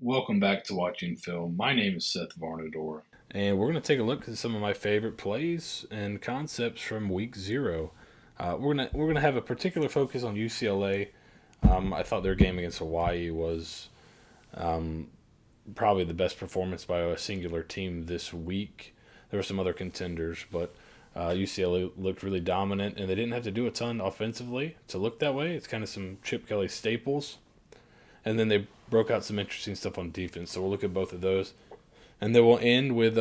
Welcome back to Watching Film. My name is Seth Varnadore. And we're going to take a look at some of my favorite plays and concepts from week 0. We're gonna have a particular focus on UCLA. I thought their game against Hawaii was probably the best performance by a singular team this week. There were some other contenders, but UCLA looked really dominant, and they didn't have to do a ton offensively to look that way. It's kind of some Chip Kelly staples, and then they broke out some interesting stuff on defense. So we'll look at both of those. And then we'll end with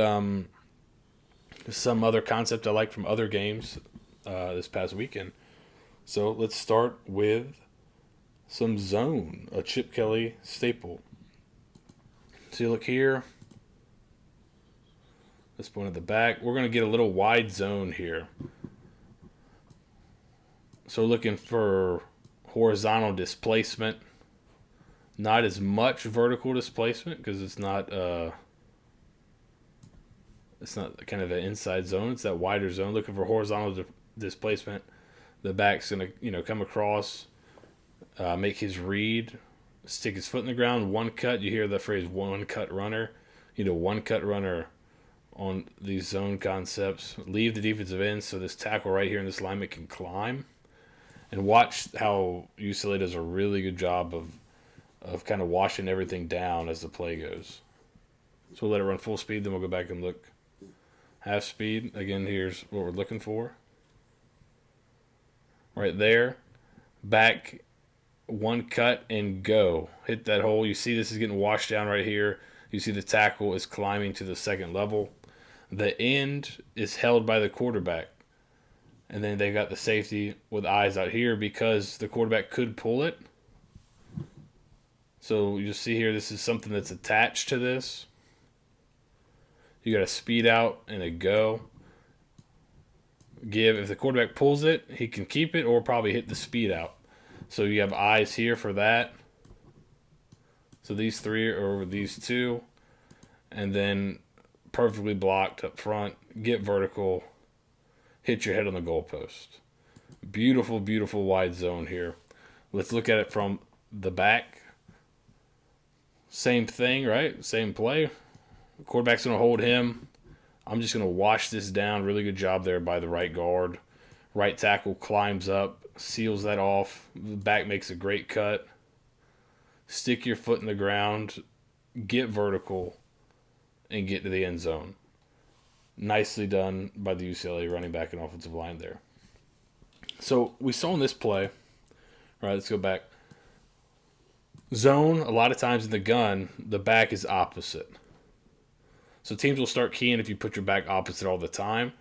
some other concept I like from other games this past weekend. So let's start with some zone, a Chip Kelly staple. So you look here, this point at the back. We're going to get a little wide zone here. So we're looking for horizontal displacement. Not as much vertical displacement because it's not kind of an inside zone. It's that wider zone. Looking for horizontal displacement. The back's gonna come across, make his read, stick his foot in the ground. One cut. You hear the phrase "one cut runner." One cut runner on these zone concepts. Leave the defensive end so this tackle right here in this alignment can climb. And watch how UCLA does a really good job of kind of washing everything down as the play goes. So we'll let it run full speed, then we'll go back and look half speed. Again, here's what we're looking for. Right there. Back, one cut, and go. Hit that hole. You see this is getting washed down right here. You see the tackle is climbing to the second level. The end is held by the quarterback. And then they got the safety with eyes out here because the quarterback could pull it. So you'll see here, this is something that's attached to this. You got a speed out and a go. If the quarterback pulls it, he can keep it or probably hit the speed out. So you have eyes here for that. So these three are over these two. And then perfectly blocked up front. Get vertical. Hit your head on the goalpost. Beautiful, beautiful wide zone here. Let's look at it from the back. Same thing, right? Same play. Quarterback's going to hold him. I'm just going to wash this down. Really good job there by the right guard. Right tackle climbs up, seals that off. The back makes a great cut. Stick your foot in the ground. Get vertical. And get to the end zone. Nicely done by the UCLA running back and offensive line there. So we saw in this play. All right, let's go back. Zone, a lot of times in the gun, the back is opposite. So teams will start keying if you put your back opposite all the time.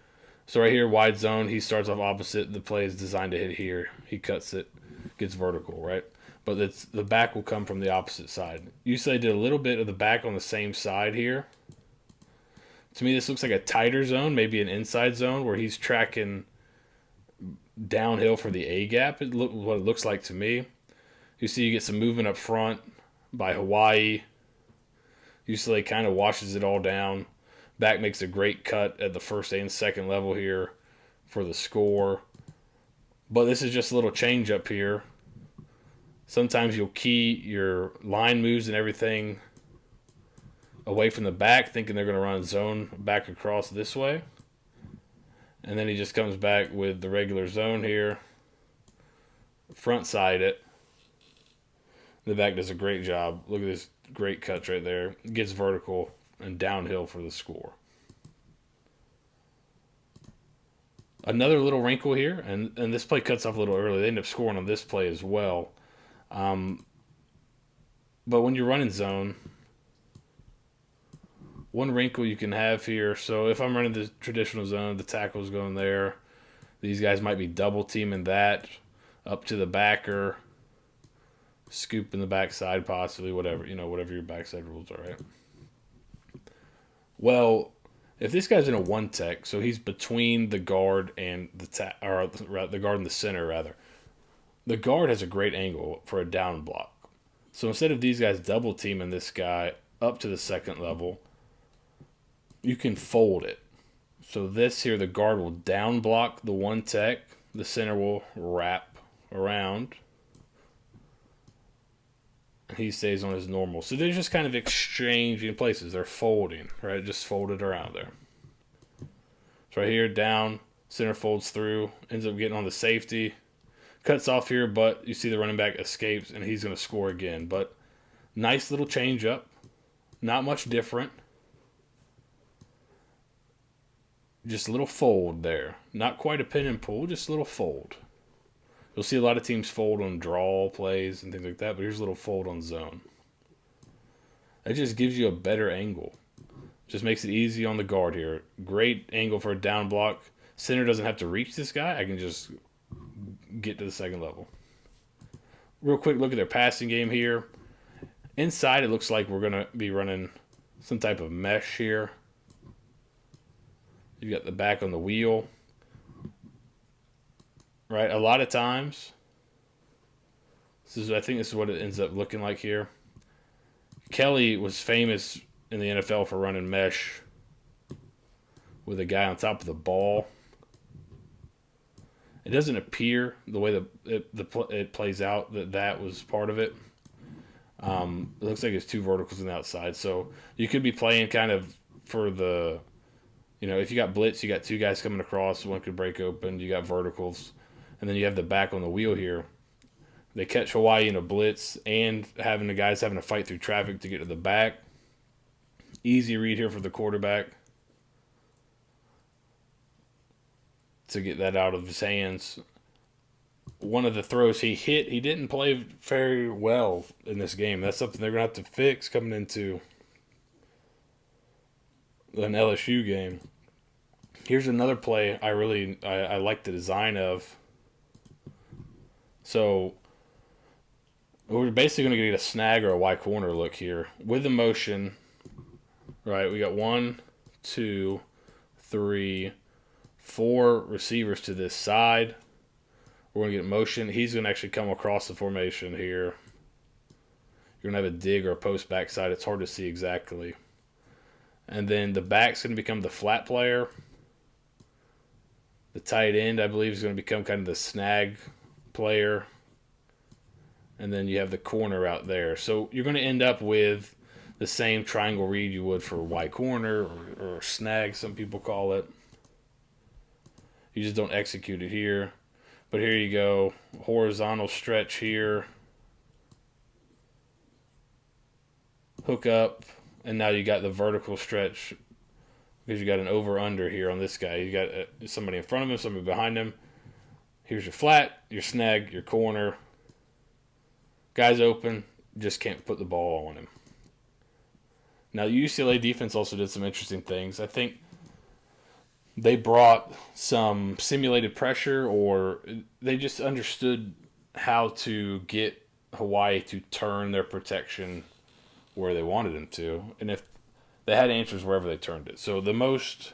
So right here, wide zone, he starts off opposite. The play is designed to hit here. He cuts it, gets vertical, right? But the back will come from the opposite side. UCLA did a little bit of the back on the same side here. To me, this looks like a tighter zone, maybe an inside zone where he's tracking downhill for the A gap. What it looks like to me. You see you get some movement up front by Hawaii. UCLA kind of washes it all down. Back makes a great cut at the first and second level here for the score. But this is just a little change up here. Sometimes you'll key your line moves and everything away from the back, thinking they're going to run zone back across this way. And then he just comes back with the regular zone here. Front side it. The back does a great job. Look at this great cuts right there. Gets vertical and downhill for the score. Another little wrinkle here, and this play cuts off a little early. They end up scoring on this play as well. But when you're running zone, one wrinkle you can have here. So if I'm running the traditional zone, the tackle's going there. These guys might be double teaming that up to the backer. Scoop in the backside, possibly, whatever your backside rules are, right? Well, if this guy's in a one tech, so he's between the guard and the guard and the center rather. The guard has a great angle for a down block. So instead of these guys double teaming this guy up to the second level, you can fold it. So this here, the guard will down block the one tech, the center will wrap around. and he stays on his normal. So they're just kind of exchanging places. They're folding, right? Just folded around there. So right here, down, center folds through, ends up getting on the safety. Cuts off here, but you see the running back escapes, and he's going to score again. But nice little change up. Not much different. Just a little fold there. Not quite a pin and pull, just a little fold. You'll see a lot of teams fold on draw plays and things like that, but here's a little fold on zone. It just gives you a better angle. Just makes it easy on the guard here. Great angle for a down block. Center doesn't have to reach this guy. I can just get to the second level. Real quick look at their passing game here. Inside, it looks like we're going to be running some type of mesh here. You got the back on the wheel. Right? A lot of times, I think this is what it ends up looking like here. Kelly was famous in the NFL for running mesh with a guy on top of the ball. It doesn't appear the way it plays out that was part of it. It looks like it's two verticals on the outside. So you could be playing kind of for the, if you got blitz, you got two guys coming across. One could break open. You got verticals. And then you have the back on the wheel here. They catch Hawaii in a blitz and having the guys having to fight through traffic to get to the back. Easy read here for the quarterback to get that out of his hands. One of the throws he hit, he didn't play very well in this game. That's something they're going to have to fix coming into an LSU game. Here's another play I like the design of. So we're basically going to get a snag or a Y corner look here with the motion. Right, we got 1, 2, 3, 4 receivers to this side. We're going to get motion. He's going to actually come across the formation here. You're going to have a dig or a post backside. It's hard to see exactly. And then the back's going to become the flat player. The tight end, I believe, is going to become kind of the snag player. And then you have the corner out there. So you're going to end up with the same triangle read you would for Y corner or snag, some people call it. You just don't execute it here. But here you go. Horizontal stretch here. Hook up. And now you got the vertical stretch because you got an over-under here on this guy. You got somebody in front of him, somebody behind him. Here's your flat, your snag, your corner. Guy's open. Just can't put the ball on him. Now, the UCLA defense also did some interesting things. I think they brought some simulated pressure, or they just understood how to get Hawaii to turn their protection where they wanted them to. And if they had answers wherever they turned it. So the most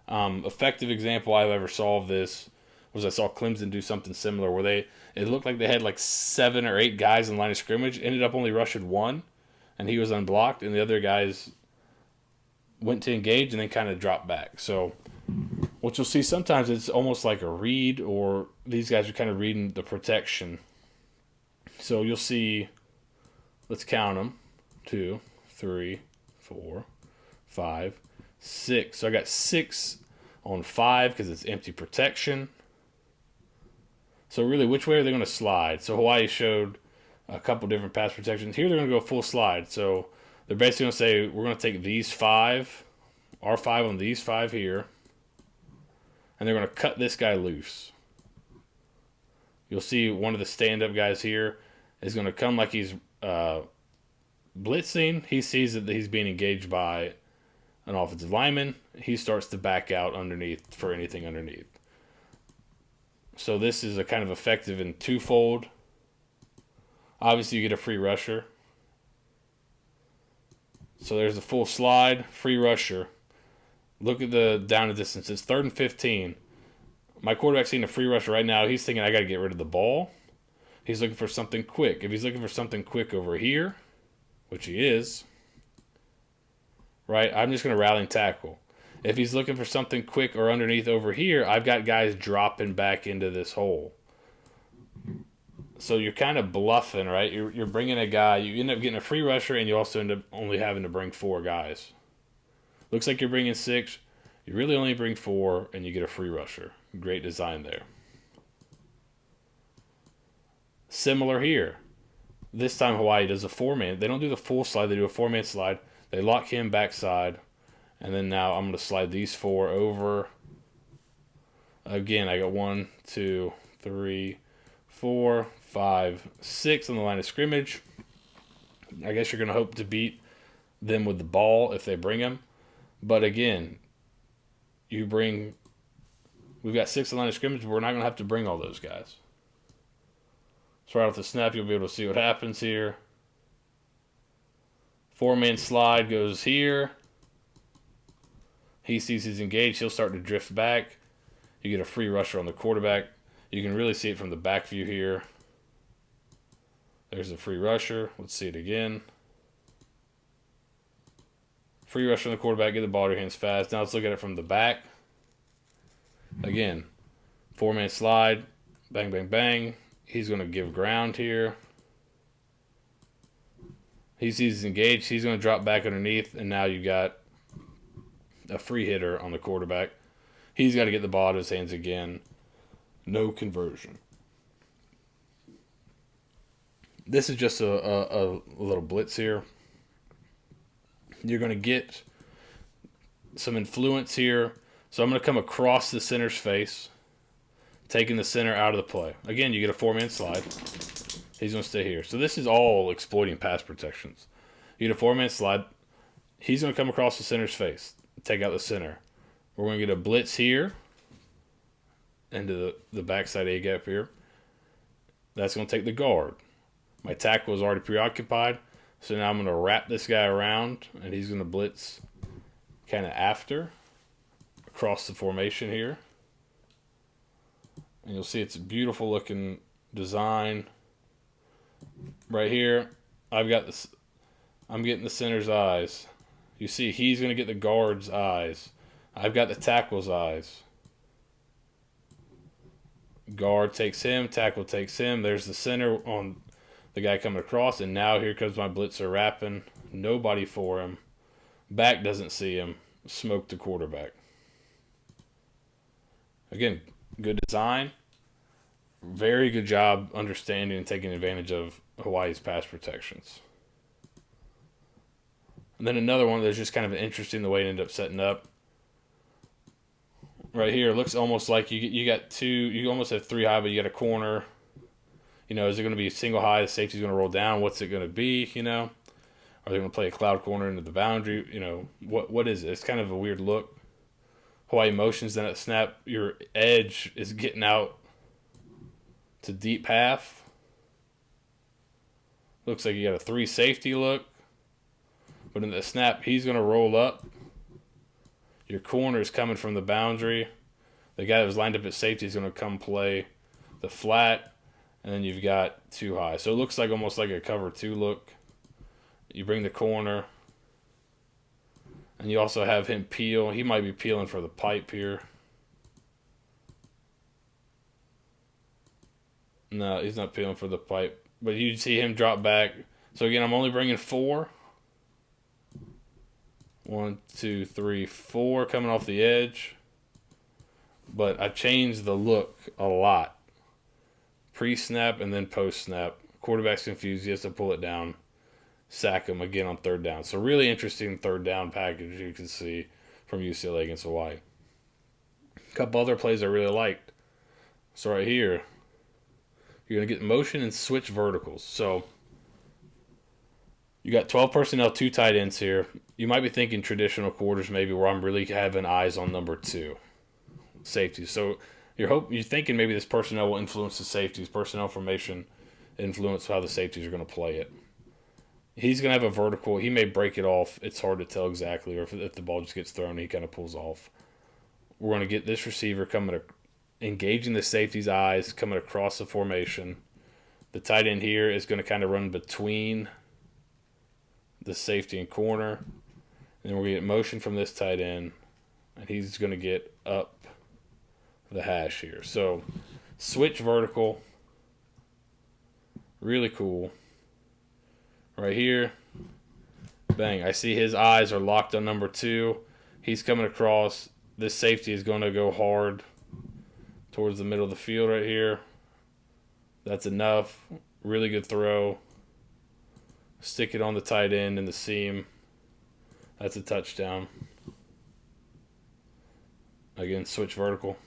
effective example I ever saw of this was I saw Clemson do something similar where it looked like they had like 7 or 8 guys in line of scrimmage, ended up only rushing one, and he was unblocked, and the other guys went to engage and then kind of dropped back. So what you'll see sometimes, it's almost like a read, or these guys are kind of reading the protection. So you'll see, let's count them, 2, 3, 4, 5, 6. So I got 6 on 5 because it's empty protection. So really, which way are they going to slide? So Hawaii showed a couple different pass protections. Here they're going to go full slide. So they're basically going to say, we're going to take these 5, our 5 on these 5 here, and they're going to cut this guy loose. You'll see one of the stand-up guys here is going to come like he's blitzing. He sees that he's being engaged by an offensive lineman. He starts to back out underneath for anything underneath. So this is a kind of effective in twofold. Obviously, you get a free rusher. So there's the full slide, free rusher. Look at the down and distance. It's 3rd and 15. My quarterback's seeing a free rusher right now. He's thinking, I got to get rid of the ball. He's looking for something quick. If he's looking for something quick over here, which he is, right, I'm just going to rally and tackle. If he's looking for something quick or underneath over here, I've got guys dropping back into this hole. So you're kind of bluffing, right? You're bringing a guy. You end up getting a free rusher, and you also end up only having to bring 4 guys. Looks like you're bringing 6. You really only bring 4, and you get a free rusher. Great design there. Similar here. This time Hawaii does a 4-man. They don't do the full slide. They do a 4-man slide. They lock him backside. And then now I'm going to slide these 4 over. Again, I got 1, 2, 3, 4, 5, 6 on the line of scrimmage. I guess you're going to hope to beat them with the ball if they bring him. But again, we've got 6 on the line of scrimmage, but we're not going to have to bring all those guys. So right off the snap, you'll be able to see what happens here. 4-man slide goes here. He sees he's engaged. He'll start to drift back. You get a free rusher on the quarterback. You can really see it from the back view here. There's a free rusher. Let's see it again. Free rusher on the quarterback. Get the ball to your hands fast. Now let's look at it from the back. Again, 4-man slide. Bang, bang, bang. He's going to give ground here. He sees he's engaged. He's going to drop back underneath, and now you got a free hitter on the quarterback. He's got to get the ball out of his hands again. No conversion. This is just a little blitz here. You're going to get some influence here. So I'm going to come across the center's face, taking the center out of the play. Again, you get a 4-man slide. He's going to stay here. So this is all exploiting pass protections. You get a 4-man slide. He's going to come across the center's face, take out the center. We're going to get a blitz here into the backside A-gap here. That's going to take the guard. My tackle is already preoccupied, so now I'm going to wrap this guy around, and he's going to blitz kind of after, across the formation here. And you'll see it's a beautiful looking design. Right here, I'm getting the center's eyes. You see, he's going to get the guard's eyes. I've got the tackle's eyes. Guard takes him, tackle takes him. There's the center on the guy coming across, and now here comes my blitzer wrapping. Nobody for him. Back doesn't see him. Smoke the quarterback. Again, good design. Very good job understanding and taking advantage of Hawaii's pass protections. And then another one that's just kind of interesting the way it ended up setting up. Right here, it looks almost like you got 2, you almost have 3 high, but you got a corner. You know, is it going to be a single high? The safety's going to roll down. What's it going to be, you know? Are they going to play a cloud corner into the boundary? You know, what is it? It's kind of a weird look. Hawaii motions, then at snap, your edge is getting out to deep half. Looks like you got a 3 safety look. But in the snap, he's going to roll up. Your corner is coming from the boundary. The guy that was lined up at safety is going to come play the flat. And then you've got 2 high. So it looks like almost like a cover 2 look. You bring the corner. And you also have him peel. He might be peeling for the pipe here. No, he's not peeling for the pipe. But you see him drop back. So again, I'm only bringing 4. 1, 2, 3, 4 coming off the edge. But I changed the look a lot. Pre-snap and then post-snap. Quarterback's confused. He has to pull it down. Sack him again on 3rd down. So really interesting 3rd down package you can see from UCLA against Hawaii. A couple other plays I really liked. So right here, you're going to get motion and switch verticals. So you got 12 personnel, 2 tight ends here. You might be thinking traditional quarters maybe where I'm really having eyes on number 2, safety. So you're thinking maybe this personnel will influence the safeties. Personnel formation influence how the safeties are going to play it. He's going to have a vertical. He may break it off. It's hard to tell exactly. Or if the ball just gets thrown, he kind of pulls off. We're going to get this receiver engaging the safety's eyes, coming across the formation. The tight end here is going to kind of run between the safety and corner. And then we're going to get motion from this tight end. And he's going to get up the hash here. So switch vertical. Really cool. Right here. Bang. I see his eyes are locked on number 2. He's coming across. This safety is going to go hard towards the middle of the field right here. That's enough. Really good throw. Stick it on the tight end in the seam. That's a touchdown. Again, switch vertical.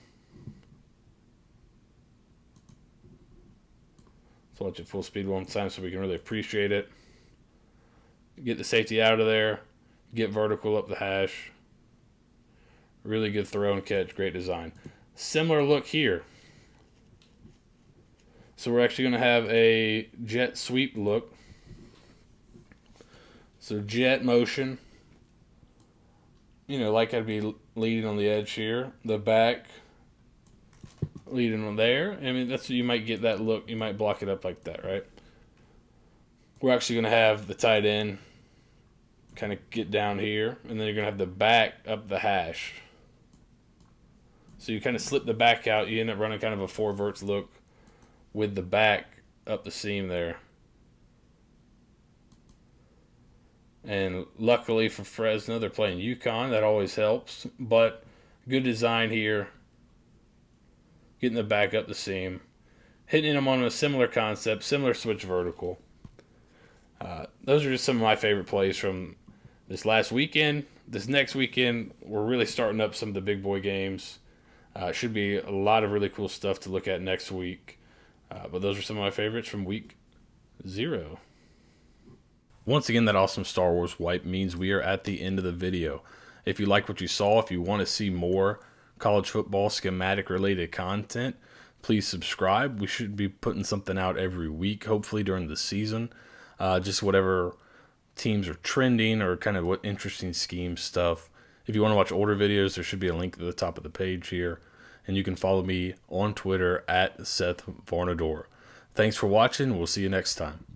Let's watch it full speed one time so we can really appreciate it. Get the safety out of there. Get vertical up the hash. Really good throw and catch. Great design. Similar look here. So we're actually going to have a jet sweep look. So jet motion. Like I'd be leading on the edge here. The back leading on there. I mean, that's you might get that look. You might block it up like that, right? We're actually going to have the tight end kind of get down here, and then you're going to have the back up the hash. So you kind of slip the back out. You end up running kind of a 4 verts look with the back up the seam there. And luckily for Fresno, they're playing UConn. That always helps. But good design here. Getting the back up the seam. Hitting them on a similar concept, similar switch vertical. Those are just some of my favorite plays from this last weekend. This next weekend, we're really starting up some of the big boy games. Should be a lot of really cool stuff to look at next week. But those are some of my favorites from week 0. Once again, that awesome Star Wars wipe means we are at the end of the video. If you like what you saw, if you want to see more college football schematic related content, please subscribe. We should be putting something out every week, hopefully during the season. Just whatever teams are trending or kind of what interesting scheme stuff. If you want to watch older videos, there should be a link at the top of the page here. And you can follow me on Twitter at Seth Varnadore. Thanks for watching. We'll see you next time.